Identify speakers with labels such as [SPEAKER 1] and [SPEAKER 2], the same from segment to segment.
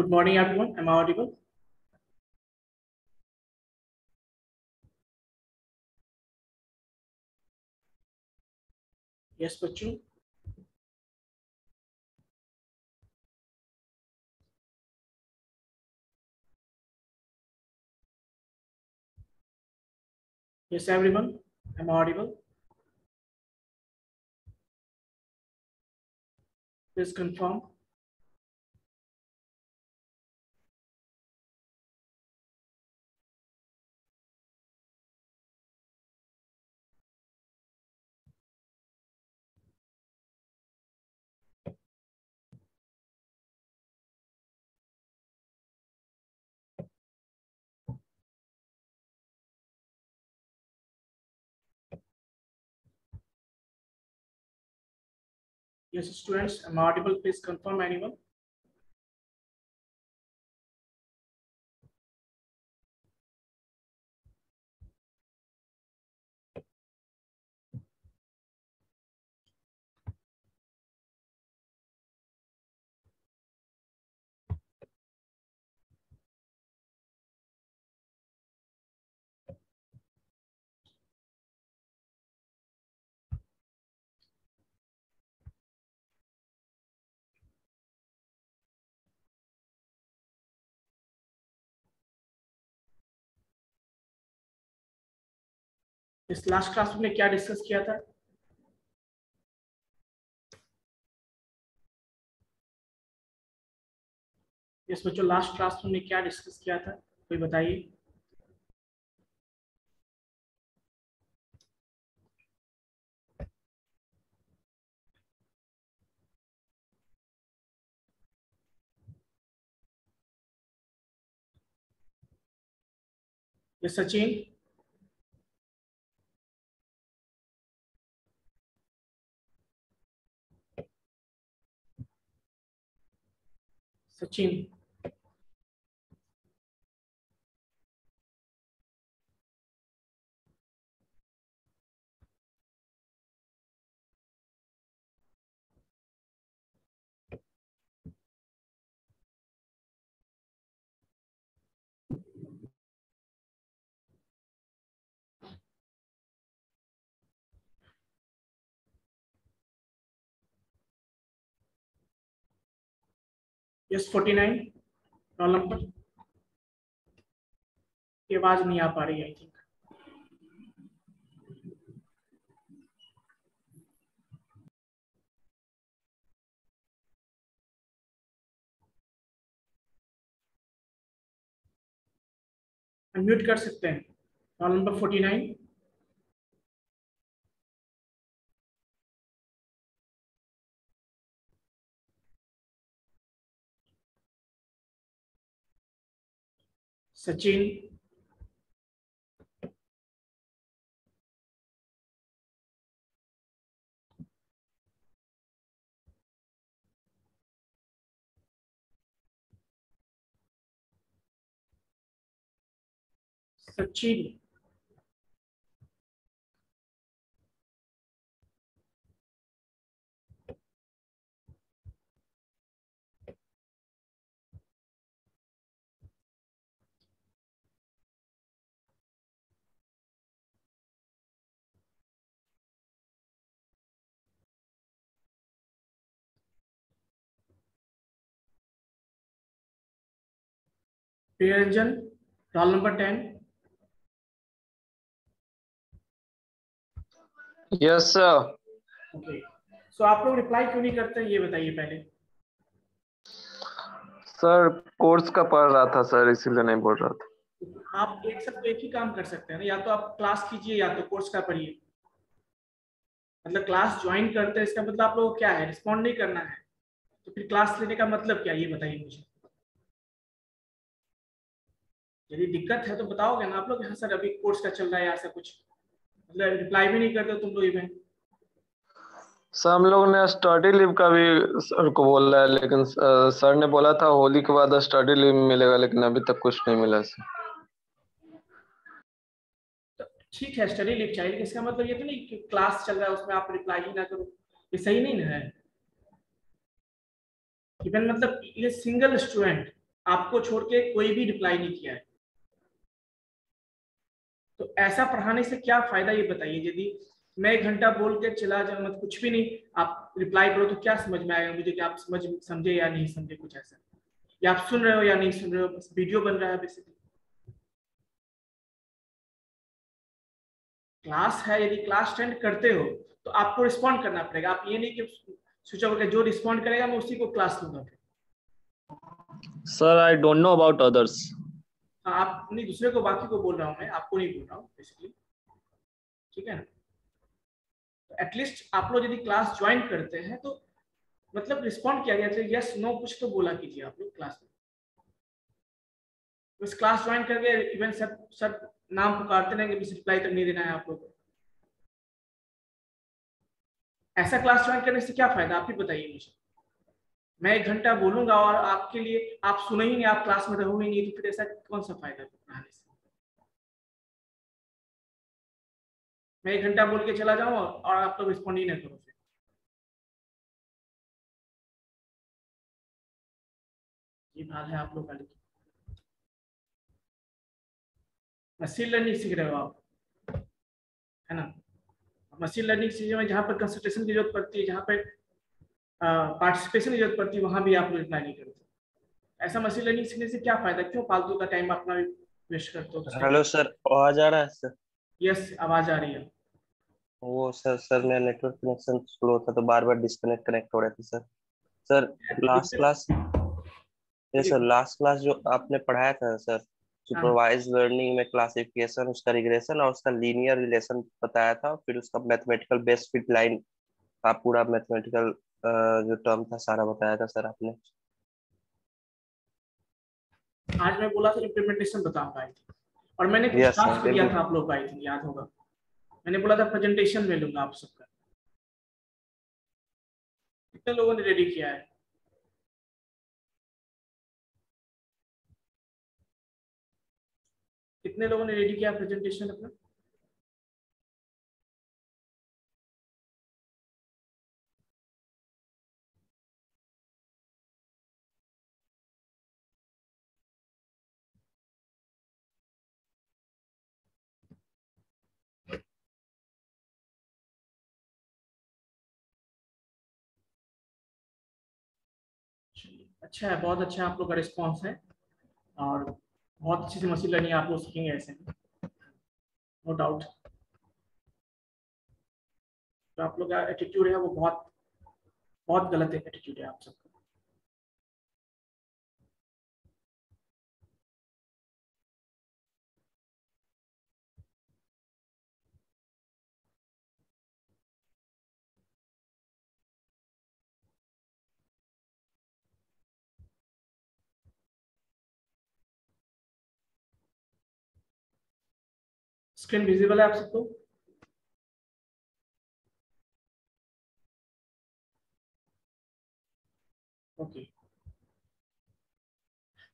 [SPEAKER 1] Good morning, everyone. Am I audible? Yes, बच्चों. Yes, everyone. Am I audible? Please confirm. Yes, students. Am I audible? Please confirm. Anyone? इस last class में क्या discuss किया था? इस बच्चों last class में क्या डिस्कस किया था? कोई बताइए. ये Sachin. Sachin. Yes 49. Roll number. की आवाज नहीं आ पा रही है. I think. अनम्यूट कर सकते हैं. Roll number 49. Sachin. Sachin. Priyaranjan. Roll number 10.
[SPEAKER 2] Yes sir.
[SPEAKER 1] Okay. So आप लोग रिप्लाई क्यों नहीं करते ये बताइए पहले.
[SPEAKER 2] सर कोर्स का पढ़ रहा था सर, इसीलिए नहीं बोल रहा था.
[SPEAKER 1] आप एक ही काम कर सकते हैं ना. या तो आप क्लास कीजिए या तो कोर्स का पढ़िए. मतलब क्लास ज्वाइन करते हैं इसका मतलब आप लोगों को क्या है, रिस्पॉन्ड नहीं करना है. तो फिर क्लास लेने का मतलब क्या, ये बताइए मुझे. यदि दिक्कत है तो बताओगे ना आप लोग. हाँ सर अभी कोर्स का चल रहा है या ऐसा कुछ. मतलब रिप्लाई भी नहीं करते तुम लोग इवन.
[SPEAKER 2] सर हम लोग ने स्टडी लीव का भी सर को बोला है, लेकिन सर ने बोला था होली के बाद स्टडी लीव मिलेगा, लेकिन अभी तक कुछ नहीं मिला सर.
[SPEAKER 1] तो ठीक है स्टडी लीव चाहिए, लेकिन इसका मतलब ये तो नहीं कि क्लास चल रहा है उसमें आप रिप्लाई ही ना करो. ये सही नहीं ना है. इवन मतलब ये सिंगल स्टूडेंट आपको छोड़ के कोई भी रिप्लाई नहीं किया है। तो ऐसा पढ़ाने से क्या फायदा ये बताइए। यदि मैं 1 घंटा बोल के चला जाऊँ, मतलब कुछ भी नहीं, आप रिप्लाई करो तो क्या समझ में आएगा मुझे कि आप समझे या नहीं समझे, कुछ ऐसा, या आप सुन रहे हो या नहीं सुन रहे हो, बस वीडियो बन रहा है बेसिकली। क्लास है, यदि क्लास अटेंड करते हो तो आपको रिस्पॉन्ड करना पड़ेगा। आप ये नहीं कि स्विच ऑफ करके जो रिस्पॉन्ड करेगा मैं उसी को क्लास लूंगा।
[SPEAKER 3] Sir I don't know about others.
[SPEAKER 1] हाँ, आप नहीं, दूसरे को, बाकी को बोल रहा हूँ मैं, आपको नहीं बोल रहा हूँ बेसिकली, ठीक है ना। तो एटलीस्ट आप लोग यदि क्लास ज्वाइन करते हैं तो मतलब रिस्पॉन्ड किया गया तो यस नो कुछ तो बोला कीजिए आप लोग क्लास में। बस क्लास ज्वाइन करके इवन सब सब नाम पुकारते रहेंगे, बस रिप्लाई तक नहीं देना है आप लोग को। ऐसा क्लास ज्वाइन करने से क्या फायदा, आप ही बताइए मुझे। मैं 1 घंटा बोलूंगा और आपके लिए आप सुने ही नहीं, आप क्लास में रहोगे नहीं, तो फिर ऐसा कौन सा फायदा पढ़ाने से। मैं 1 घंटा बोल के चला जाऊं और आप लोग रिस्पॉन्ड ही ना करो फिर। ये हाल है आप लोग का। मशीन लर्निंग सीख रहे हो आप, है ना। मशीन लर्निंग सीखने में जहाँ पर कंसंट्रेशन की जरूरत पड़ती है, जहाँ पर पार्टिसिपेशन की जरूरत पड़ती है, वहां भी आप लोग रिप्लाई नहीं करते। ऐसा मशीन लर्निंग सीखने से क्या फायदा, क्यों फालतू का टाइम अपना वेस्ट करते हो।
[SPEAKER 3] हेलो सर, आवाज आ रहा है सर?
[SPEAKER 1] यस, आवाज आ रही है।
[SPEAKER 3] वो सर मेरा नेटवर्क कनेक्शन स्लो था तो बार बार डिस्कनेक्ट कनेक्ट हो रहे थे सर। सर लास्ट क्लास, ये सर लास्ट क्लास जो आपने पढ़ाया था सर,
[SPEAKER 1] हाँ,
[SPEAKER 3] सुपरवाइज लर्निंग में क्लासिफिकेशन, उसका रिग्रेशन और उसका लीनियर रिलेशन बताया था, फिर उसका मैथमेटिकल बेस्ट फिट लाइन का पूरा मैथमेटिकल जो टर्म था सारा बताया था सर आपने।
[SPEAKER 1] आज मैं बोला था इम्प्लीमेंटेशन बताऊंगा आई थिंक, और मैंने कुछ
[SPEAKER 3] यस सर
[SPEAKER 1] टास्क दिया
[SPEAKER 3] बिल्कुल।
[SPEAKER 1] था आप लोग को, आई थिंक याद होगा। मैंने बोला था प्रेजेंटेशन में लूंगा आप सबका। कितने लोगों ने रेडी किया है। कितने लोगों ने रेडी किया प्रेजेंटेशन अपना। अच्छा है, बहुत अच्छा आप लोग का रिस्पॉन्स है, और बहुत अच्छी से मशीन लर्निंग आप लोग सीखेंगे ऐसे, नो डाउट। तो आप लोग का एटीट्यूड है वो बहुत बहुत गलत एटीट्यूड है आप सबका। स्क्रीन विजिबल है आप सबको। ओके,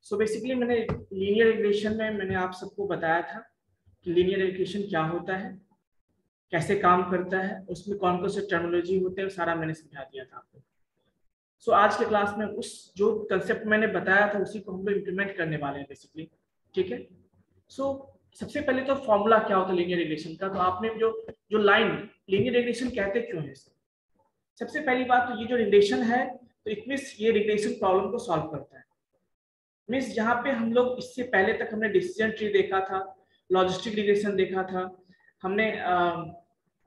[SPEAKER 1] सो बेसिकली मैंने लीनियर रिग्रेशन में मैंने आप सबको बताया था कि लीनियर रिग्रेशन क्या होता है, कैसे काम करता है, उसमें कौन कौन से टर्मिनोलॉजी होते हैं, सारा मैंने समझा दिया था आपको। सो आज के क्लास में उस जो कंसेप्ट मैंने बताया था उसी को हम लोग इम्प्लीमेंट करने वाले हैं बेसिकली, ठीक है। सो सबसे पहले तो फॉर्मूला क्या होता है लीनियर रिग्रेशन का, तो आपने जो जो लाइन लीनियर रिग्रेशन कहते क्यों है इसे। सबसे पहली बात तो ये जो रिग्रेशन है, तो इट मींस ये रिग्रेशन प्रॉब्लम को सॉल्व करता है। मीन्स जहाँ पे हम लोग इससे पहले तक हमने डिसीजन ट्री देखा था, लॉजिस्टिक रिग्रेशन देखा था, हमने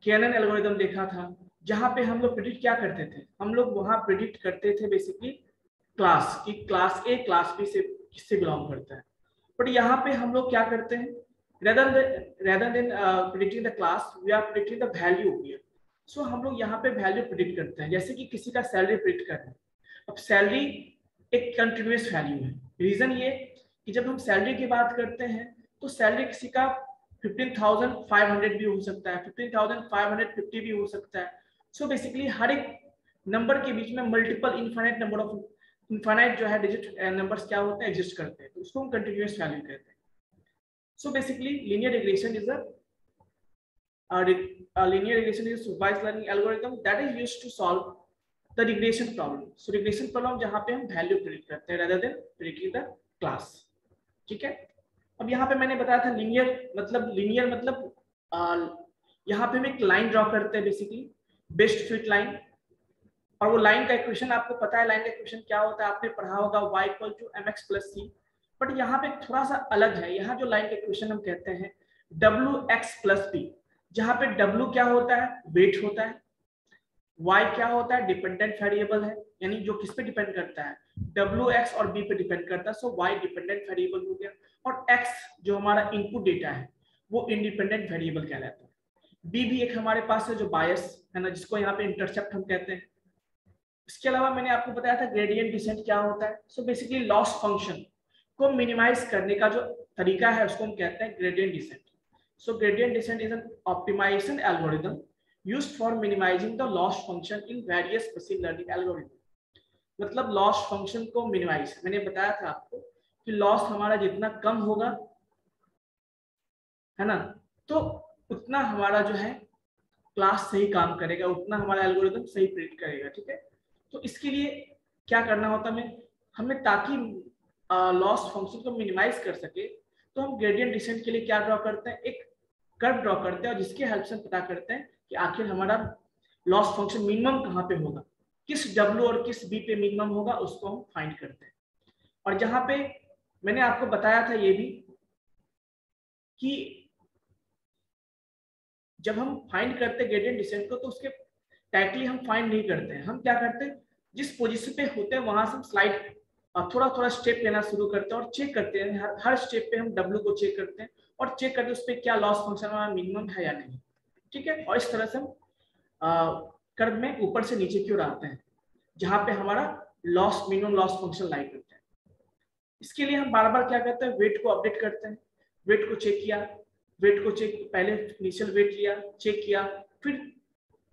[SPEAKER 1] केएनएन एल्गोरिथम देखा था, जहाँ पे हम लोग प्रिडिक्ट क्या करते थे, हम लोग वहाँ प्रिडिक्ट करते थे बेसिकली क्लास की, क्लास ए क्लास बी से किससे बिलोंग करता है। बट यहाँ पे हम लोग क्या करते हैं, rather than predicting the class we are predicting the value here. So हम लोग यहाँ पे वैल्यू प्रिडिक्ट करते हैं, जैसे कि किसी का सैलरी प्रिडिक्ट कर रहे हैं। अब सैलरी एक कंटिन्यूअस वैल्यू है। रीजन ये कि जब हम सैलरी की बात करते हैं तो सैलरी किसी का 15,500 भी हो सकता है, 15,550 भी हो सकता है। सो बेसिकली हर एक नंबर के बीच में multiple infinite number of infinite जो है डिजिट नंबर्स क्या होते हैं, एग्जिस्ट करते हैं, तो उसको हम कंटिन्यूअस वैल्यू कहते हैं। So basically, linear regression is a linear regression is a supervised learning algorithm that is used to solve the regression problem. So regression problem जहाँ पे हम value predict करते हैं rather than predicting the class. ठीक है, अब यहाँ पे मैंने बताया था लीनियर मतलब यहाँ पे हम एक लाइन ड्रॉ करते हैं, बेसिकली बेस्ट फिट लाइन। और वो लाइन का इक्वेशन आपको पता है, लाइन का इक्वेशन क्या होता है, आपने पढ़ा होगा y = mx + c। बट यहाँ पे थोड़ा सा अलग है, यहाँ जो लाइन का इक्वेशन हम कहते हैं wx + b, जहाँ पे w क्या होता है, वेट होता है, y क्या होता है, डिपेंडेंट वेरिएबल है, यानी जो किस पे डिपेंड करता है, wx और b पे डिपेंड करता है, सो y डिपेंडेंट वेरिएबल हो गया, और x जो हमारा इनपुट डेटा है वो इंडिपेंडेंट वेरिएबल कहलाता है। b भी एक हमारे पास है जो बायस है ना, जिसको यहाँ पे इंटरसेप्ट हम कहते हैं। इसके अलावा मैंने आपको बताया था ग्रेडियंट डिसेंट क्या होता है। सो बेसिकली लॉस फंक्शन को मिनिमाइज करने का जो तरीका है उसको हम कहते हैं gradient descent. So gradient descent is an optimisation algorithm used for minimising the loss function in various machine learning algorithm. मतलब लॉस फंक्शन को मिनिमाइज, मैंने बताया था आपको कि लॉस हमारा जितना कम होगा है ना, तो उतना हमारा जो है क्लास सही काम करेगा, उतना हमारा एल्गोरिथम सही प्रिडिक्ट करेगा। ठीक है, तो इसके लिए क्या करना होता है हमें, ताकि लॉस फंक्शन को मिनिमाइज कर सके, तो हम ग्रेडियंट डिसेंट के लिए क्या ड्रॉ करते हैं, एक कर्व ड्रॉ करते हैं, और जिसके हेल्प से पता करते हैं कि आखिर हमारा लॉस फंक्शन मिनिमम कहाँ पे होगा, किस w और किस b पे मिनिमम होगा, उसको हम फाइंड करते हैं। और जहां पे मैंने आपको बताया था ये भी कि जब हम फाइंड करते हैं ग्रेडियंट डिसेंट को, तो उसके डायरेक्टली हम फाइंड नहीं करते हैं, हम क्या करते हैं, जिस पोजीशन पे होते हैं वहां से हम स्लाइड थोड़ा थोड़ा स्टेप लेना शुरू करते हैं और चेक करते हैं, हर स्टेप पे हम w को चेक करते हैं और चेक करते हैं उस पर क्या लॉस फंक्शन हमारा मिनिमम है या नहीं। ठीक है, और इस तरह से हम कर्व में ऊपर से नीचे की ओर आते हैं जहां पे हमारा मिनिमम लॉस फंक्शन लाई करते हैं। इसके लिए हम बार बार क्या करते हैं, वेट को अपडेट करते हैं, वेट को चेक किया, पहले इनिशियल वेट लिया, चेक किया, फिर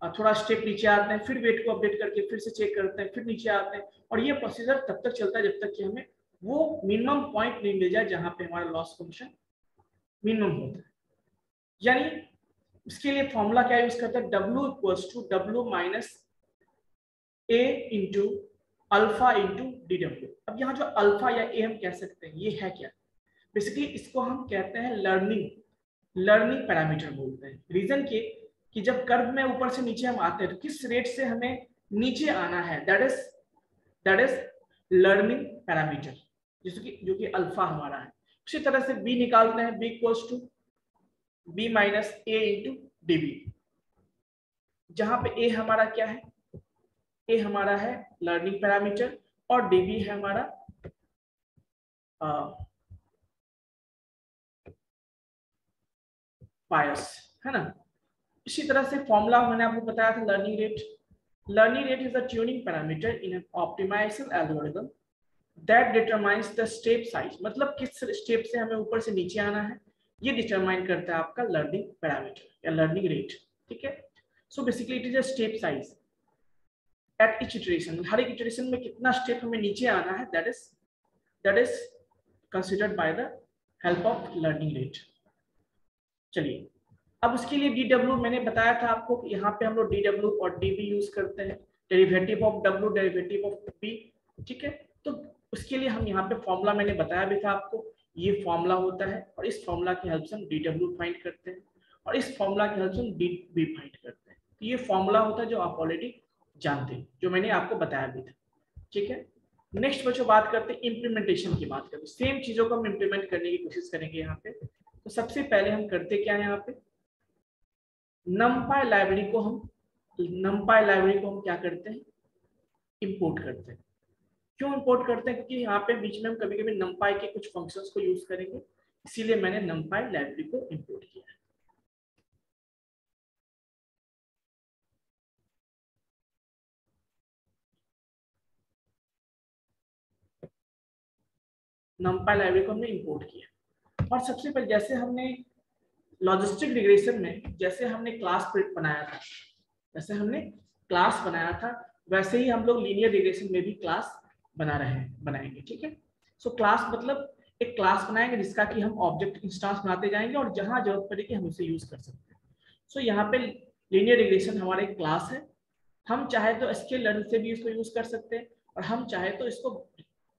[SPEAKER 1] थोड़ा स्टेप नीचे आते हैं, फिर वेट को अपडेट करके फिर से चेक करते हैं, फिर नीचे आते हैं, और ये प्रोसीजर तब तक चलता है जब तक कि हमें वो मिनिमम पॉइंट नहीं मिल जाए जहां पे हमारा लॉस फंक्शन मिनिमम होता है। यानी इसके लिए फॉर्मूला क्या यूज करते हैं, w = w - a × alpha × dw। अब यहाँ जो अल्फा या a हम कह सकते हैं, ये है क्या, बेसिकली इसको हम कहते हैं लर्निंग पैरामीटर बोलते हैं। रीजन कि जब कर्व में ऊपर से नीचे हम आते हैं तो किस रेट से हमें नीचे आना है, दैट इज लर्निंग पैरामीटर, जो कि अल्फा हमारा है। उसी तरह से b निकालते हैं, b = b - a × db, जहां पे a हमारा क्या है, a हमारा है लर्निंग पैरामीटर और db है हमारा बायस, है ना। इसी तरह से फॉर्मूला मैंने आपको बताया था learning rate is the tuning parameter in an optimisation algorithm that determines the step size. मतलब किस स्टेप से हमें ऊपर से नीचे आना है, ये डिटरमाइन करता है आपका लर्निंग पैरामीटर या लर्निंग रेट। ठीक है, so basically it is a step size at each iteration, हर एक इटरेशन में कितना स्टेप हमें नीचे आना है, that is considered by the help of learning rate. चलिए, अब उसके लिए dw मैंने बताया था आपको कि यहाँ पे हम लोग dw और db यूज करते हैं, derivative of w derivative of b। ठीक है, तो उसके लिए हम यहाँ पे फॉर्मूला मैंने बताया भी था आपको, ये फॉर्मूला होता है, और इस फॉर्मूला की हेल्प से हम dw फाइंड करते हैं और इस फॉर्मूला की हेल्प से हम db फाइंड करते हैं। तो ये फॉर्मूला होता है जो आप ऑलरेडी जानते हैं, जो मैंने आपको बताया भी था। ठीक है, नेक्स्ट बच्चों बात करते हैं इम्प्लीमेंटेशन की, बात करते हैं सेम चीजों को हम इम्प्लीमेंट करने की कोशिश करेंगे यहाँ पे। तो सबसे पहले हम करते क्या है, यहाँ पे numpy लाइब्रेरी को हम क्या करते हैं, इंपोर्ट करते हैं। क्यों इंपोर्ट करते हैं, क्योंकि यहाँ पे बीच में हम कभी कभी numpy के कुछ फंक्शंस को यूज करेंगे, इसीलिए मैंने numpy लाइब्रेरी को इंपोर्ट किया है। numpy लाइब्रेरी को हमने इंपोर्ट किया, और सबसे पहले जैसे हमने लॉजिस्टिक रिग्रेशन में जैसे हमने क्लास बनाया था, वैसे ही हम लोग लीनियर रिग्रेशन में भी क्लास बनाएंगे। ठीक है, सो क्लास मतलब एक क्लास बनाएंगे जिसका कि हम ऑब्जेक्ट इंस्टेंस बनाते जाएंगे और जहां जरूरत पड़ेगी हम उसे यूज कर सकते हैं। सो यहाँ पे लीनियर रिग्रेशन हमारा एक क्लास है, हम चाहे तो स्केल लर्निंग से भी इसको यूज कर सकते हैं और हम चाहे तो इसको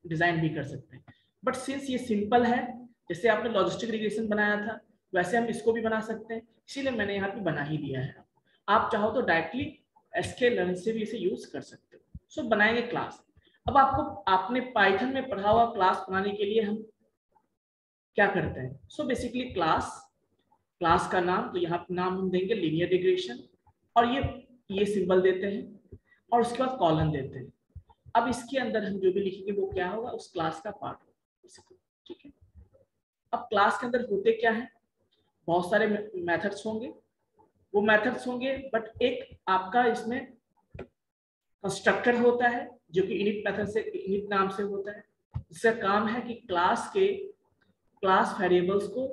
[SPEAKER 1] डिजाइन भी कर सकते हैं। बट सिंस ये सिंपल है, जैसे आपने लॉजिस्टिक रिग्रेशन बनाया था वैसे हम इसको भी बना सकते हैं, इसीलिए मैंने यहाँ पे बना ही दिया है। आप चाहो तो डायरेक्टली sklearn से भी इसे यूज कर सकते हो। सो बनाएंगे क्लास। अब आपने पाइथन में पढ़ा हुआ क्लास बनाने के लिए हम क्या करते हैं? सो बेसिकली क्लास का नाम, तो यहाँ नाम हम देंगे लीनियर रिग्रेशन, और ये सिंबल देते हैं और उसके बाद कॉलन देते हैं। अब इसके अंदर हम जो भी लिखेंगे वो क्या होगा, उस क्लास का पार्ट होगा। ठीक है, अब क्लास के अंदर होते क्या है, बहुत सारे मेथड्स होंगे, वो मेथड्स होंगे, बट एक आपका इसमें कंस्ट्रक्टर होता है जो कि इनिट नाम से होता है। इसका काम है कि क्लास वेरिएबल्स को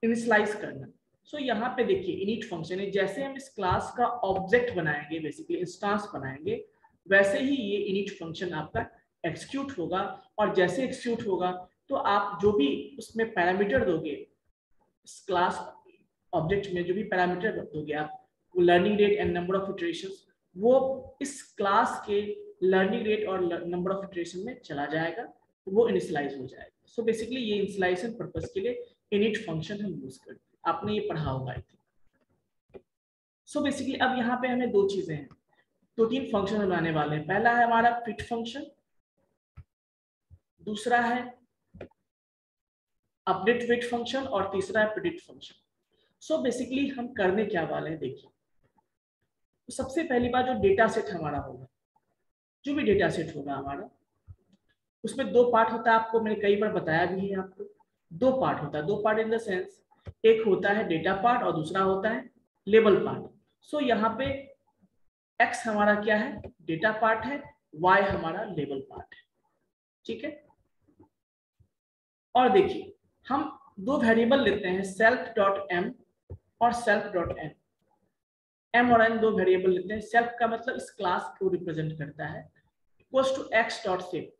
[SPEAKER 1] इनिशियलाइज करना। सो यहाँ पे देखिए इनिट फंक्शन है, जैसे हम इस क्लास का ऑब्जेक्ट बनाएंगे, बेसिकली इंस्टेंस बनाएंगे, वैसे ही ये इनिट फंक्शन आपका एक्सिक्यूट होगा। और जैसे एक्सिक्यूट होगा तो आप जो भी उसमें पैरामीटर दोगे, इस क्लास ऑब्जेक्ट में जो भी पैरामीटर दोगे आप, वो learning rate and number of iterations, वो इस क्लास के लर्निंग रेट और नंबर ऑफ इटरेशन में चला जाएगा, वो इनिशियलाइज हो जाएगा। सो बेसिकली ये इनिशियलाइजेशन पर्पस के लिए इनिट फंक्शन हम यूज करते हैं, आपने ये पढ़ा होगा आई थिंक। सो बेसिकली अब यहाँ पे हमें दो चीजें हैं, दो तीन फंक्शन बनाने वाले हैं। पहला है हमारा फिट फंक्शन, दूसरा है अपडेट वेट फंक्शन, और तीसरा है प्रेडिक्ट फंक्शन। सो बेसिकली हम करने क्या वाले हैं देखिए, तो सबसे पहली बात जो डेटा सेट हमारा होगा, जो भी डेटा सेट होगा हमारा, उसमें दो पार्ट होता है, आपको मैंने कई बार बताया भी है आपको। दो पार्ट होता है, दो पार्ट इन द सेंस, एक होता है डेटा पार्ट और दूसरा होता है लेबल पार्ट। सो यहाँ पे x हमारा क्या है, डेटा पार्ट है, y हमारा लेबल पार्ट है। ठीक है, और देखिए हम दो वेरिएबल लेते हैं, सेल्फ डॉट एम और सेल्फ डॉट एन। एम और एन दो वेरिएबल लेते हैं। सेल्फ का मतलब इस क्लास को रिप्रेजेंट करता है, इक्वल्स टू एक्स डॉट सेप।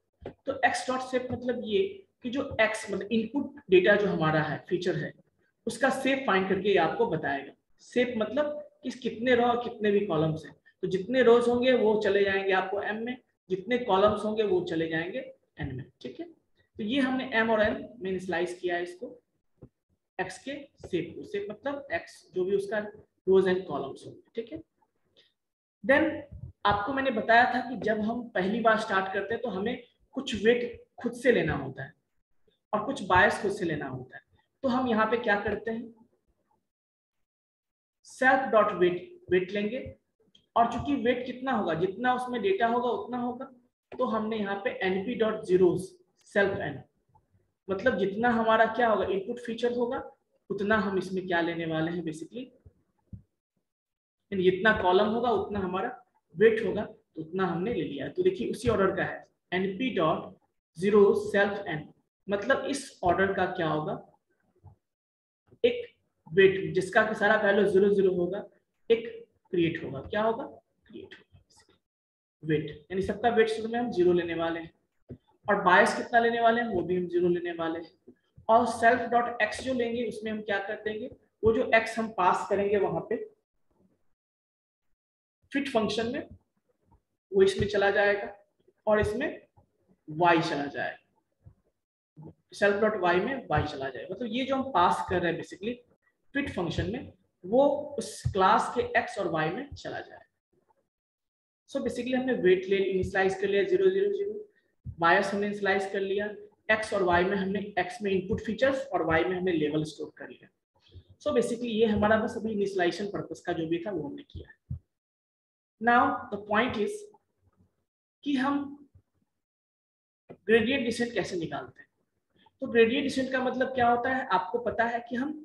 [SPEAKER 1] तो एक्स डॉट सेप मतलब ये कि जो एक्स मतलब इनपुट डेटा जो हमारा है, फीचर है, उसका सेप फाइंड करके ये आपको बताएगा। सेप मतलब कि कितने रो और कितने भी कॉलम्स हैं, तो जितने रोज होंगे वो चले जाएंगे आपको एम में, जितने कॉलम्स होंगे वो चले जाएंगे एन में। ठीक है, तो ये हमने एम और एन में इनिशियलाइज किया है इसको, एक्स के सेप को। सेप मतलब एक्स जो भी उसका रोज एंड कॉलम्स होंगे। ठीक है, देन आपको मैंने बताया था कि जब हम पहली बार स्टार्ट करते हैं तो हमें कुछ वेट खुद से लेना होता है और कुछ बायस खुद से लेना होता है। तो हम यहाँ पे क्या करते हैं, सेल्फ डॉट वेट लेंगे, और चूंकि वेट कितना होगा, जितना उसमें डेटा होगा उतना होगा, तो हमने यहाँ पे np dot zeros self N, मतलब जितना हमारा क्या होगा इनपुट फीचर होगा उतना हम इसमें क्या लेने वाले हैं, बेसिकली जितना कॉलम होगा उतना हमारा वेट होगा, तो उतना हमने ले लिया। तो देखिए उसी ऑर्डर का है, np dot zero self N, मतलब इस ऑर्डर का क्या होगा, एक वेट जिसका कि सारा वैल्यू 0 होगा, एक क्रिएट होगा, क्या होगा, क्रिएट होगा वेट, यानी सबका वेट शुरू में हम 0 लेने वाले हैं, और बायस कितना लेने वाले हैं वो भी हम 0 लेने वाले हैं। और सेल्फ डॉट एक्स जो लेंगे उसमें हम क्या कर देंगे, वो जो एक्स हम पास करेंगे वहां पे फिट फंक्शन में, वो इसमें चला जाएगा और इसमें y चला जाएगा, सेल्फ डॉट y में y चला जाएगा। मतलब ये जो हम पास कर रहे हैं बेसिकली फिट फंक्शन में, वो उस क्लास के x और y में चला जाएगा। सो बेसिकली हमने वेट ले इनिशियलाइज कर लिया 0 0 0, बायस हमने इनिशियलाइज कर लिया, x और y में हमने x में इनपुट फीचर्स और y में हमने लेवल स्टोर कर लिया। सो बेसिकली ये हमारा बस अभी इनिशियलाइजेशन पर्पस का जो भी था वो हमने किया है। नाउ द पॉइंट इज कि हम ग्रेडियंट डिसेंट कैसे निकालते हैं। तो ग्रेडियंट डिसेंट का मतलब क्या होता है, आपको पता है कि हम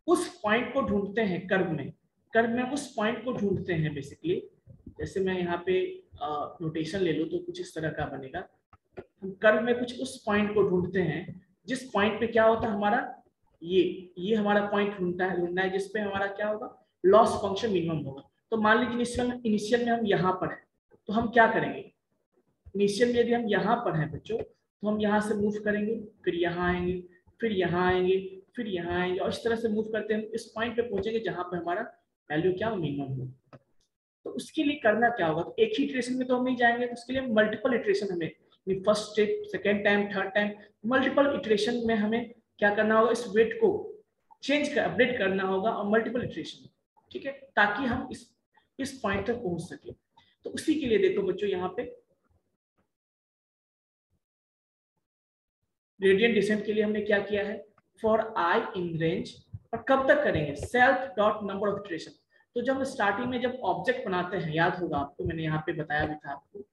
[SPEAKER 1] उस पॉइंट को ढूंढते हैं कर्व में उस पॉइंट को ढूंढते हैं बेसिकली। जैसे मैं यहाँ पे नोटेशन ले लूँ तो कुछ इस तरह का बनेगा, हम कर्व में कुछ उस पॉइंट को ढूंढते हैं जिस पॉइंट पे क्या होता है हमारा, ये हमारा पॉइंट ढूंढना है जिसपे हमारा क्या होगा, लॉस फंक्शन मिनिमम होगा। तो मान लीजिए इनिशियल में हम यहाँ पर है, तो हम क्या करेंगे, इनिशियल में यदि हम यहाँ पर हैं बच्चों, तो हम यहाँ से मूव करेंगे, फिर यहाँ आएंगे, फिर यहाँ आएंगे, फिर यहाँ आएंगे, और इस तरह से मूव करते हैं इस पॉइंट पे पहुंचेंगे जहाँ पे हमारा वैल्यू क्या मिनिमम हो। तो उसके लिए करना क्या होगा, तो एक ही इटरेशन में तो हम नहीं जाएंगे, तो उसके लिए मल्टीपल इटरेशन हमें first step, second time, third time, multiple iteration में हमें क्या करना होगा, इस वेट को चेंज कर अपडेट करना होगा और मल्टीपल इटरेशन, ठीक है, ताकि हम इस पॉइंट तक पहुंच सके। तो उसी के लिए देखो बच्चों यहाँ पे ग्रेडियंट डिसेंट के लिए हमने क्या किया है, फॉर आई इन रेंज, और कब तक करेंगे, self dot number of iteration. तो जब स्टार्टिंग में जब ऑब्जेक्ट बनाते हैं, याद होगा आपको, मैंने यहाँ पे बताया भी था आपको,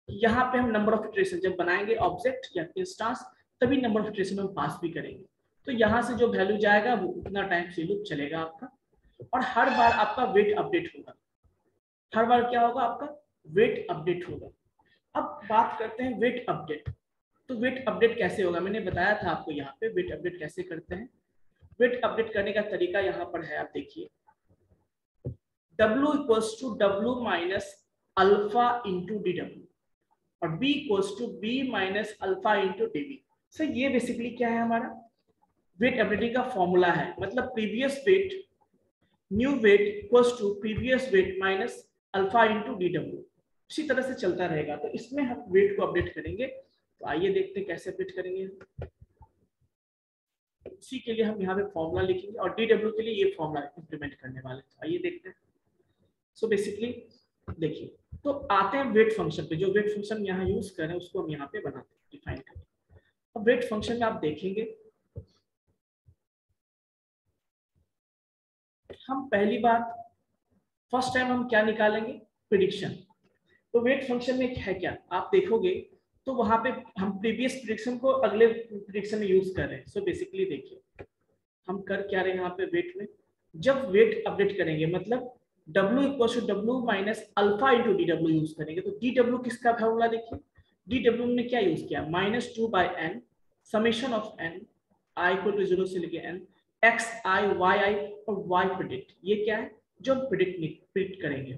[SPEAKER 1] यहाँ पे हम नंबर ऑफ इटरेशन जब बनाएंगे ऑब्जेक्ट या इंस्टांस, तभी नंबर ऑफ इटरेशन हम पास भी करेंगे। तो यहाँ से जो वैल्यू जाएगा वो उतना टाइम से लूप चलेगा आपका, और हर बार आपका वेट अपडेट होगा, हर बार क्या होगा, आपका वेट अपडेट होगा। अब बात करते हैं वेट अपडेट। तो वेट अपडेट कैसे होगा, मैंने बताया था आपको यहाँ पे वेट अपडेट कैसे करते हैं। वेट अपडेट करने का तरीका यहाँ पर है, आप देखिए, W equals to W minus alpha into DW और B equals to B minus alpha into DB। So ये बेसिकली क्या है, हमारा वेट अपडेटिंग का फॉर्मूला है, मतलब previous weight new weight equals to previous weight minus alpha into DW, इसी तरह से चलता रहेगा। तो इसमें हम वेट को अपडेट करेंगे, तो आइए देखते हैं कैसे अपडेट करेंगे। इसी के लिए हम यहाँ पे फॉर्मूला लिखेंगे और DW के लिए ये फॉर्मूला इंप्लीमेंट करने वाले हैं। आइए देखते हैं। सो बेसिकली देखिए, तो आते हैं वेट फंक्शन पे। जो वेट फंक्शन यहाँ यूज कर रहे हैं उसको हम यहाँ पे बनाते हैं, डिफाइन करें। अब वेट फंक्शन में आप देखेंगे, हम पहली बात फर्स्ट टाइम हम क्या निकालेंगे, प्रिडिक्शन। तो वेट फंक्शन में है क्या, आप देखोगे तो वहां पे हम प्रीवियस प्रिडिक्शन को अगले प्रिडिक्शन में यूज कर रहे हैं। सो बेसिकली देखिए हम कर क्या रहे हैं यहाँ पे, वेट में जब वेट अपडेट करेंगे मतलब W equal to W minus alpha into DW use करेंगे। तो DW किसका फॉर्मूला देखिए, DW ने क्या यूज किया, -2/n summation of n i equal to 0 से लेके n x i y i और y प्रिडिक्ट। ये क्या है, जो हम प्रिडिक्ट करेंगे,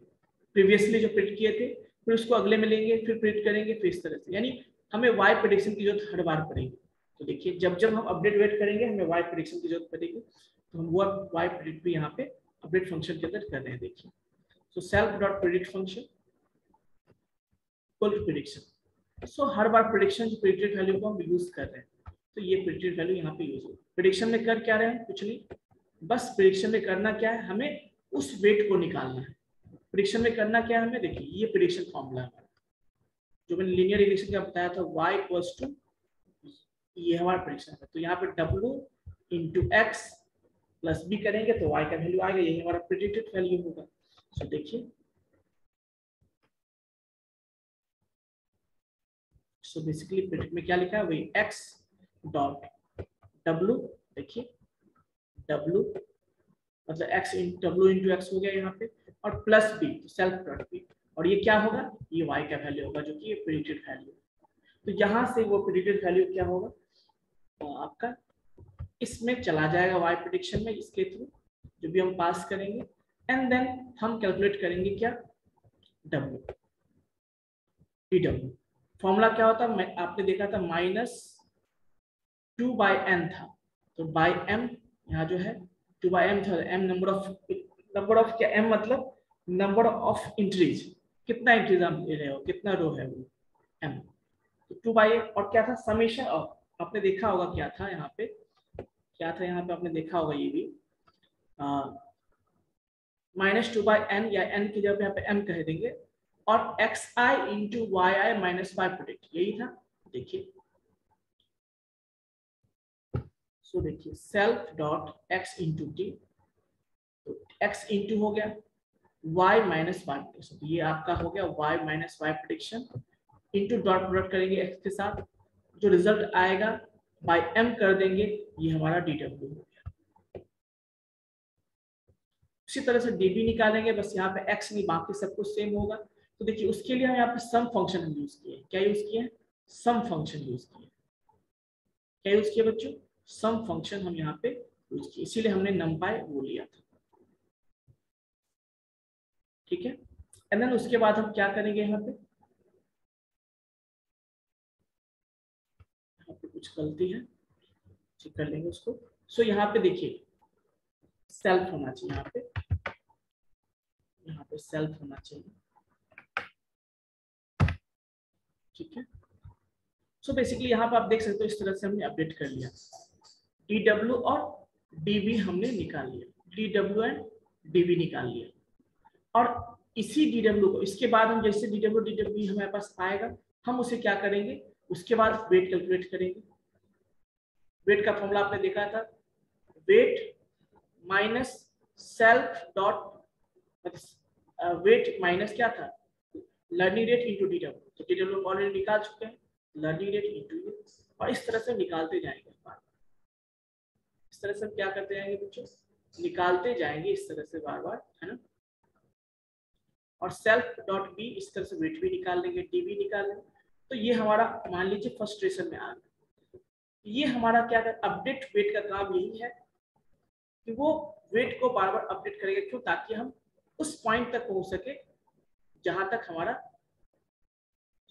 [SPEAKER 1] प्रीवियसली जो प्रिडिक्ट किए थे, फिर उसको अगले में लेंगे, फिर प्रिडिक्ट करेंगे, फिर इस तरह से, यानी हमें y प्रिडिक्शन की जरूरत हर बार पड़ेगी। तो देखिए जब जब हम अपडेट वेट करेंगे हमें y प्रिडिक्शन की जरूरत पड़ेगी, तो हम वो y प्रिडिक्ट भी यहाँ पे अपडेट फंक्शन के अंदर कर रहे हैं। देखिए so self dot predict function equal to prediction. So हर बार प्रिडिक्शन जो प्रिडिक्टेड वैल्यू को हम यूज कर रहे हैं, तो ये प्रिडिक्टेड वैल्यू यहाँ पे यूज होगी। प्रिडिक्शन में कर क्या रहे हैं, कुछ नहीं, बस प्रिडिक्शन में करना क्या है, हमें उस वेट को निकालना है। प्रिडिक्शन में करना क्या है हमें, देखिए ये प्रिडिक्शन फॉर्मूला है जो मैंने लीनियर रिग्रेशन का बताया था, y इक्वल्स टू, ये हमारा प्रिडिक्शन है। तो यहाँ पे W into X plus B करेंगे तो y का वैल्यू आएगा, यही हमारा प्रिडिक्टेड वैल्यू होगा। सो देखिए, सो बेसिकली प्रिडिक्ट में क्या लिखा है, वही x डॉट W, देखिए W मतलब x W इंटू एक्स हो गया यहाँ पे, और प्लस बी तो सेल्फ डॉट बी, और ये क्या होगा, ये y का वैल्यू होगा जो कि ये प्रिडिक्टेड वैल्यू। तो यहाँ से वो प्रिडिक्टेड वैल्यू क्या होगा, तो आपका इसमें चला जाएगा y प्रिडिक्शन में, इसके थ्रू जो भी हम पास करेंगे, एंड देन हम कैलकुलेट करेंगे क्या, W DW। फॉर्मूला क्या होता है, आपने देखा था -2/n था, तो बाय m यहाँ जो है 2/m था, m नंबर ऑफ क्या, m मतलब नंबर ऑफ इंट्रीज, कितना इंट्रीज आप ले रहे हो, कितना रो है वो m, तो 2/m, और क्या था समेशन ऑफ, आपने देखा होगा क्या था यहाँ पे, क्या था यहाँ पे आपने देखा होगा ये भी -2/n या n की जगह पे यहाँ पे m कह देंगे, और xi into yi minus y product, यही था। देखिए सो देखिए self dot x into T, तो x इंटू हो गया y माइनस y प्रोडिक्शन, तो ये आपका हो गया y minus y prediction into dot product करेंगे x के साथ, जो रिजल्ट आएगा बाय m कर देंगे, ये हमारा DW हो गया। उसी तरह से DB निकालेंगे, बस यहाँ पे x नहीं बाकी सब कुछ सेम होगा। तो देखिए उसके लिए हम यहाँ पे सम फंक्शन हम यूज किए, क्या यूज किए, सम फंक्शन यूज किए, क्या यूज किया बच्चों, सम फंक्शन हम यहाँ पे यूज किए, इसीलिए हमने नंपाई वो लिया था, ठीक है। एंड देन उसके बाद हम क्या करेंगे, यहाँ पे कुछ गलती है, ठीक कर लेंगे उसको। सो यहाँ पे देखिए सेल्फ होना चाहिए, यहाँ पे सेल्फ होना चाहिए, ठीक है। सो बेसिकली यहाँ पे आप देख सकते हो इस तरह से हमने अपडेट कर लिया, DW और DB हमने निकाल लिया, DW एंड DB निकाल लिया। और इसी DW को इसके बाद हम जैसे DW हमारे पास आएगा हम उसे क्या करेंगे, उसके बाद वेट कैलकुलेट करेंगे। वेट का फॉर्मूला आपने देखा था, wait minus self dot wait minus क्या था, लर्निंग रेट इंटू DW। तो DW ऑलरेडी निकाल चुके हैं, लर्निंग रेट इंटू ये, और इस तरह से निकालते जाएंगे। इस तरह से हम क्या करते जाएंगे बच्चों, निकालते जाएंगे इस तरह से बार बार, है ना। और सेल्फ डॉट बी इस तरह से वेट भी निकाल लेंगे, DB निकाल लेंगे। तो ये हमारा मान लीजिए फर्स्ट ट्रेसन में आ गया। ये हमारा क्या है, अपडेट वेट का काम यही है कि वो वेट को बार बार अपडेट करेगा। क्यों, ताकि हम उस पॉइंट तक पहुंच सके जहां तक हमारा,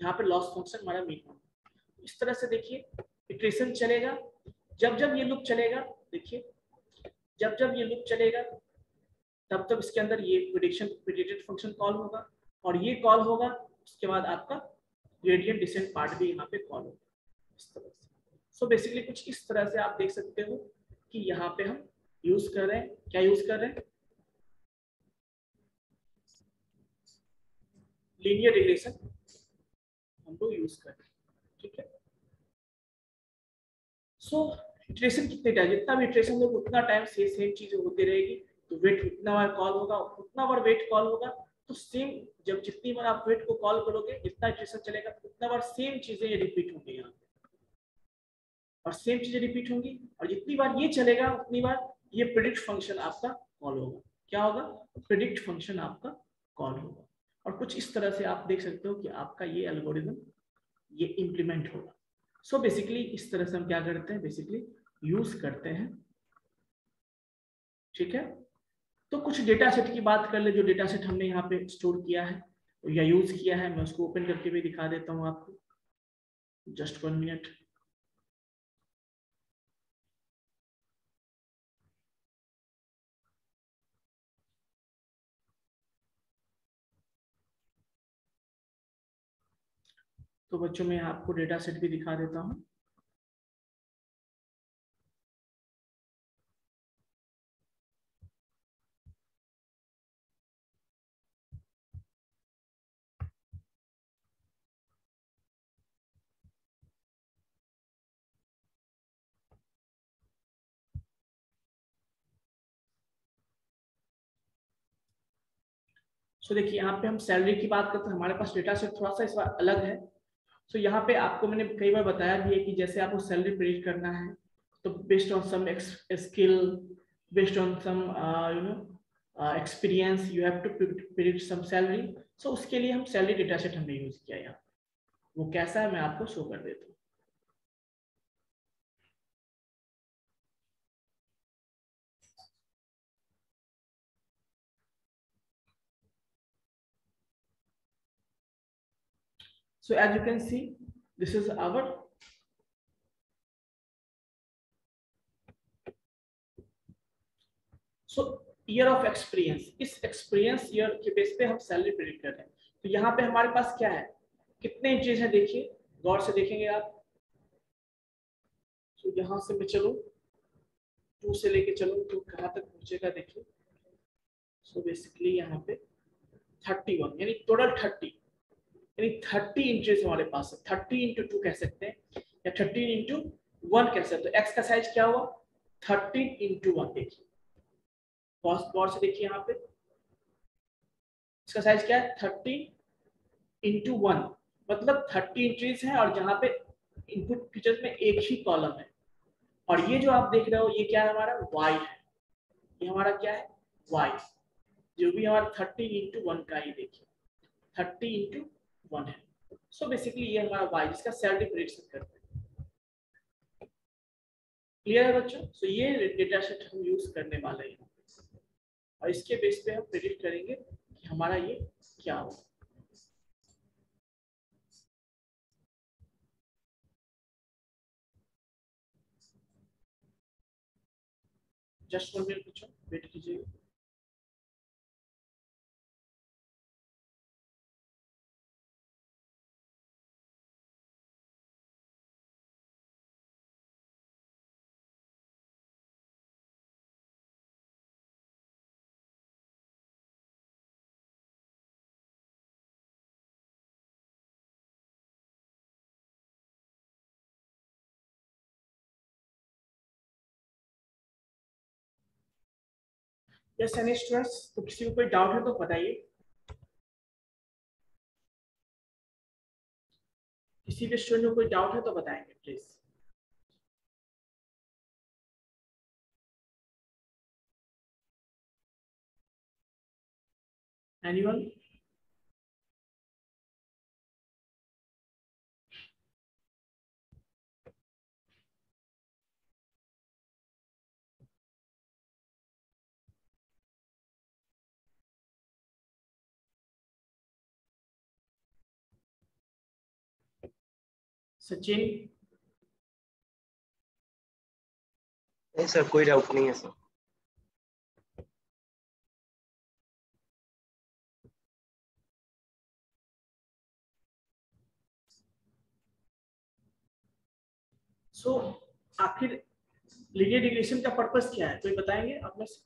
[SPEAKER 1] जहां पे लॉस फंक्शन हमारा मीट हो। इस तरह से देखिए इटरेशन चलेगा, जब जब ये लूप चलेगा, देखिए जब जब ये लूप चलेगा तब तब इसके अंदर ये प्रेडिक्टेड फंक्शन कॉल होगा, और ये कॉल होगा उसके बाद आपका ग्रेडियंट डिसेंट पार्ट भी यहाँ पे कॉल होगा इस तरह से। सो बेसिकली कुछ इस तरह से आप देख सकते हो कि यहाँ पे हम यूज कर रहे हैं, क्या यूज कर रहे हैं, लीनियर रिग्रेशन हम लोग यूज कर रहे हैं, ठीक है। सो इटरेशन कितने टाइम, जितना भी इटरेशन होगा उतना टाइम से सेम चीजें होती रहेगी। तो वेट उतना बार कॉल होगा, उतना बार वेट कॉल होगा, तो सेम जब जितनी बार आप वेट को कॉल करोगे, जितना इटरेशन चलेगा उतना बार सेम चीजें रिपीट होंगी यहाँ, और सेम चीजें रिपीट होंगी, और जितनी बार ये चलेगा उतनी बार ये प्रेडिक्ट फंक्शन आपका कॉल होगा। क्या होगा, प्रेडिक्ट फंक्शन आपका कॉल होगा। और कुछ इस तरह से आप देख सकते हो कि आपका ये एल्गोरिथम ये इम्प्लीमेंट होगा। सो बेसिकली इस तरह से हम क्या करते हैं, बेसिकली यूज करते हैं, ठीक है। तो कुछ डेटा सेट की बात कर ले, जो डेटा सेट हमने यहाँ पे स्टोर किया है या यूज किया है, मैं उसको ओपन करके भी दिखा देता हूँ आपको, जस्ट 1 मिनट। तो बच्चों मैं आपको डेटा सेट भी दिखा देता हूँ। सो देखिए यहाँ पे हम सैलरी की बात करते हैं, हमारे पास डेटा सेट थोड़ा सा इस बार अलग है। सो यहाँ पे आपको मैंने कई बार बताया भी है कि जैसे आपको सैलरी प्रेडिक्ट करना है, तो based on some skill, based on some you know experience, you have to predict some salary. So उसके लिए हम सैलरी डेटा सेट हमने यूज किया यहाँ। वो कैसा है मैं आपको शो कर देता हूँ। So as you can see, this is our year of experience. इस एक्सपीरियंस ईयर के बेस पे हम सैलरी प्रेडिक्ट कर रहे हैं। तो यहाँ पे हमारे पास क्या है, कितने इंट्रीज है, देखिए गौर से देखेंगे आप। तो यहाँ से मैं चलूँ 2 से लेके चलूँ तो कहाँ तक पहुंचेगा, देखिए। सो बेसिकली यहाँ पे 31 यानी टोटल 30, यानी 30 इंट्रीज हमारे पास है। 30 इंटू 2 कह सकते हैं, या 30 इंटू 1 कह सकते हैं। तो एक्स का साइज क्या हुआ, 30 इंटू 1। देखिए गौर से देखिए यहाँ पे, इसका साइज क्या है, 30 इंटू 1, मतलब 30 इंट्रीज है, और जहाँ पे इनपुट फीचर्स में एक ही कॉलम है। और ये जो आप देख रहे हो ये क्या है, हमारा y है। ये हमारा क्या है, y, जो भी हमारा 30 इंटू 1 का ही देखिए 30 इंटू 1 है। सो बेसिकली ये हमारा y, जिसका सैलरी प्रेडिक्शन करते हैं। क्लियर है बच्चों। सो ये डेटा सेट हम यूज करने वाले हैं, और इसके बेस पे हम प्रेडिक्ट करेंगे कि हमारा ये क्या होगा। जस्ट 1 मिनट बच्चों, वेट कीजिएगा। यस एनी स्टूडेंट्स, तो किसी को कोई डाउट है तो बताइए। किसी भी स्टूडेंट को कोई डाउट है तो बताएंगे प्लीज। एनीवन? सचिन?
[SPEAKER 3] नहीं सर, कोई डाउट नहीं है सर।
[SPEAKER 1] सो आखिर लीनियर रिग्रेशन का पर्पस क्या है, कोई बताएंगे आप में से?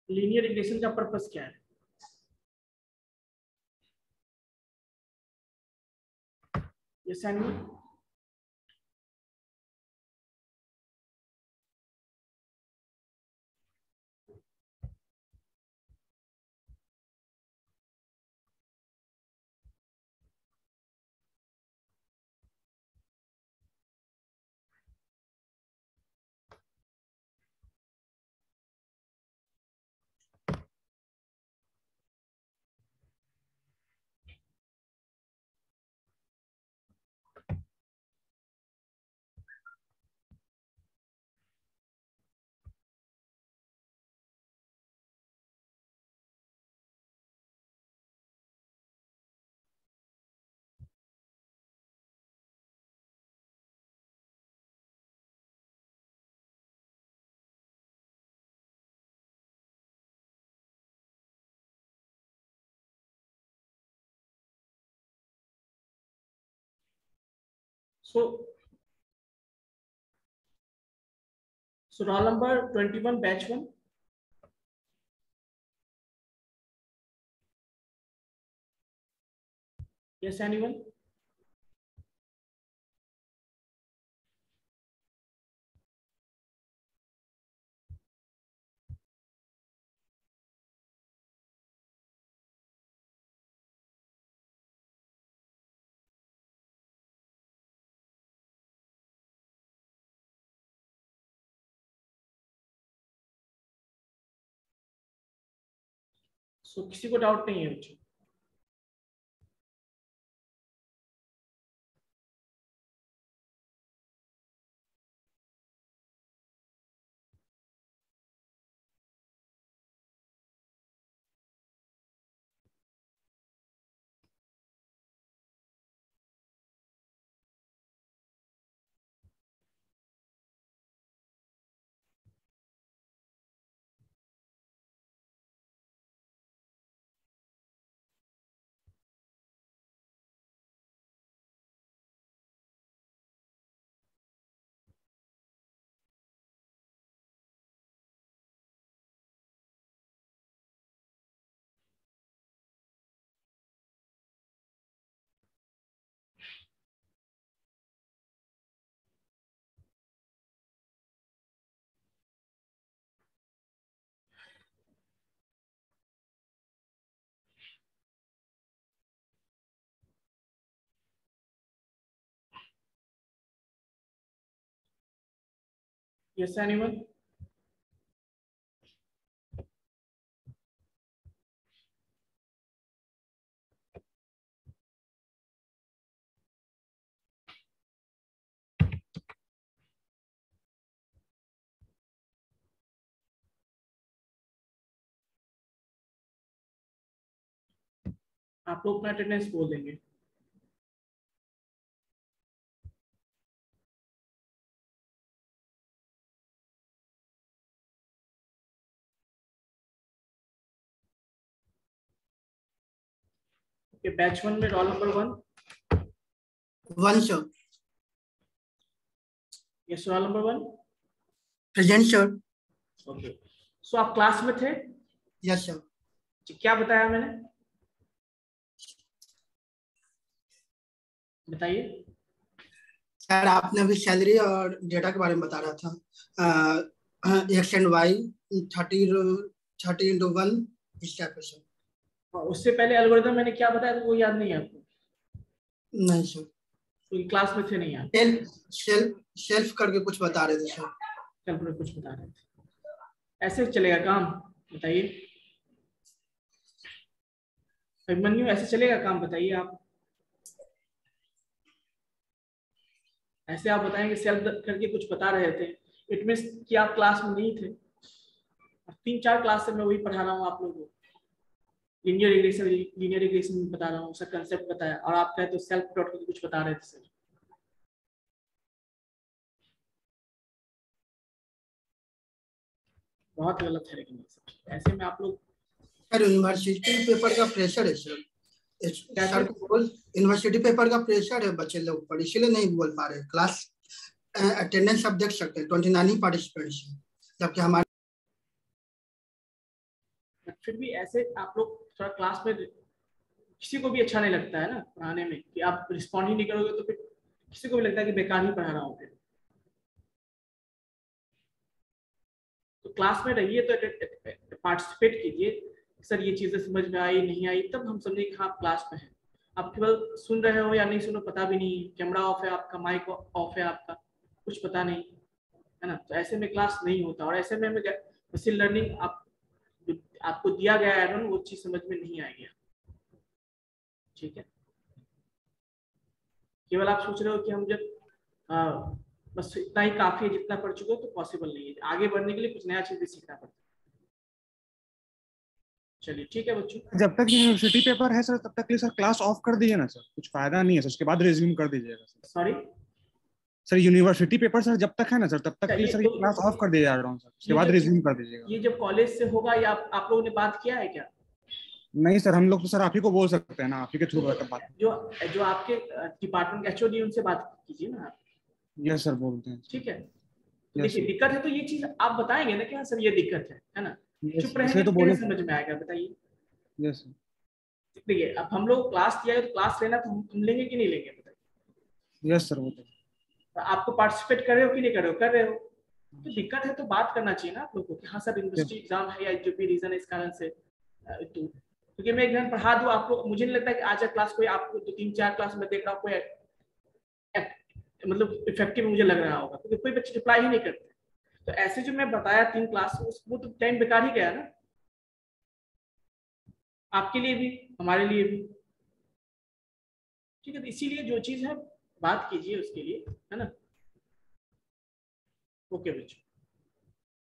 [SPEAKER 1] लीनियर रिग्रेशन का पर्पस क्या है? Yes any? So roll number 21, batch 1. Yes, anyone? So किसी को डाउट नहीं है मुझे? Yes, anyone? आप लोग अपना अटेंडेंस बोल देंगे। ओके, बैच 1 में roll number 1।
[SPEAKER 4] 1 sir.
[SPEAKER 1] Yes, roll number 1।
[SPEAKER 4] Present sir.
[SPEAKER 1] Okay, so आप क्लास में थे?
[SPEAKER 4] Yes sir.
[SPEAKER 1] जी, क्या बताया मैंने, बताइए।
[SPEAKER 4] खैर आपने अभी सैलरी और डेटा के बारे में बता रहा था, एक्स एंड वाई 30 × 1 इस टाइप से।
[SPEAKER 1] और उससे पहले एल्गोरिथम मैंने क्या बताया था वो याद नहीं है आपको?
[SPEAKER 4] नहीं सर,
[SPEAKER 1] तो क्लास में थे नहीं आप?
[SPEAKER 4] सेल्फ करके कुछ बता रहे थे सर।
[SPEAKER 1] सेल्फ में कुछ बता रहे थे। ऐसे चलेगा काम? बताइए अभिमन्यु, ऐसे चलेगा काम? बताइए आप। ऐसे आप बताएंगे सेल्फ करके कुछ बता रहे थे, इट मीन्स कि आप क्लास में नहीं थे। 3-4 क्लास से मैं वही पढ़ा रहा हूँ आप लोगों को, लीनियर रिग्रेशन बता रहा हूँ, उसका कंसेप्ट बताया, और आप कहे तो सेल्फ डॉट करके कुछ बता रहे थे सर। बहुत गलत है लेकिन ऐसे में आप लोग।
[SPEAKER 4] सर यूनिवर्सिटी पेपर का प्रेशर है सर, सर यूनिवर्सिटी पेपर का प्रेशर है बच्चे लोग पर, इसीलिए नहीं बोल पा रहे। क्लास अटेंडेंस आप देख सकते हैं 29 ही पार्टिसिपेंट्स हैं, जबकि हमारे
[SPEAKER 1] फिर भी ऐसे आप लोग थोड़ा क्लास में, किसी को भी अच्छा नहीं लगता है ना पढ़ाने में कि आप रिस्पॉन्ड ही नहीं करोगे, तो फिर किसी को भी लगता है कि बेकार ही पढ़ा रहा हूँ। फिर तो क्लास में रहिए, तो पार्टिसिपेट कीजिए, सर ये चीजें समझ में आई नहीं आई, तब हम समझे कि हाँ आप क्लास में है। आप केवल सुन रहे हो या नहीं सुनो पता भी नहीं, कैमरा ऑफ है आपका, माइक ऑफ है आपका, कुछ पता नहीं है ना। तो ऐसे में क्लास नहीं होता, और ऐसे में मशीन लर्निंग आपको दिया गया है वो चीज समझ में नहीं आएगी। ठीक है, केवल आप सोच रहे हो कि हम जब बस इतना ही काफी है, जितना पढ़ चुके हो, तो पॉसिबल नहीं है। आगे बढ़ने के लिए कुछ नया चीज भी सीखना पड़ता है। चलिए ठीक है बच्चों।
[SPEAKER 5] जब तक यूनिवर्सिटी पेपर है सर तब तक के लिए सर क्लास ऑफ कर दीजिए ना सर, कुछ फायदा नहीं है सर, उसके बाद रिज्यूम कर दीजिएगा sir.
[SPEAKER 1] Sorry
[SPEAKER 5] sir university paper sir जब तक है ना सर तब तक के लिए सर
[SPEAKER 1] तो,
[SPEAKER 5] क्लास ऑफ कर दिया जा रहा हूँ सर, उसके बाद रिज्यूम कर दीजिएगा।
[SPEAKER 1] ये जब कॉलेज से होगा या आप लोगों ने बात किया है क्या?
[SPEAKER 5] नहीं सर, हम लोग तो सर आप ही को बोल सकते हैं ना, आप ही के थ्रू बात।
[SPEAKER 1] जो आपके डिपार्टमेंट के एचओडी उनसे बात कीजिए ना आप।
[SPEAKER 5] यस सर, बोलते हैं।
[SPEAKER 1] ठीक है, तो देखिए दिक्कत है तो ये चीज आप बताएंगे ना कि हाँ सर ये दिक्कत है ना। चुप रहेंगे तो कैसे समझ में आएगा बताइए।
[SPEAKER 5] Yes sir.
[SPEAKER 1] देखिए अब हम लोग क्लास दिया है तो क्लास लेना तो हम लेंगे कि नहीं लेंगे बताइए।
[SPEAKER 5] यस सर, वो तो
[SPEAKER 1] आपको पार्टिसिपेट कर रहे हो कि नहीं कर रहे हो? कर रहे हो, तो दिक्कत है तो बात करना चाहिए ना आप लोगों को कि हाँ सर यूनिवर्सिटी एग्जाम है या जो भी रीजन है इस कारण से, तो क्योंकि मैं एग्जाम पढ़ा दूं आपको, मुझे नहीं लगता कि आज क्लास कोई आपको 2-3-4 क्लास में देख रहा हूँ कोई मतलब इफेक्टिव मुझे लग रहा होगा, क्योंकि कोई बच्चे रिप्लाई ही नहीं करते। तो ऐसे जो मैं बताया 3 क्लास, वो तो टाइम बेकार ही गया ना, आपके लिए भी हमारे लिए भी। ठीक है, तो इसीलिए जो चीज है बात कीजिए उसके लिए, है ना। ओके बच्चों।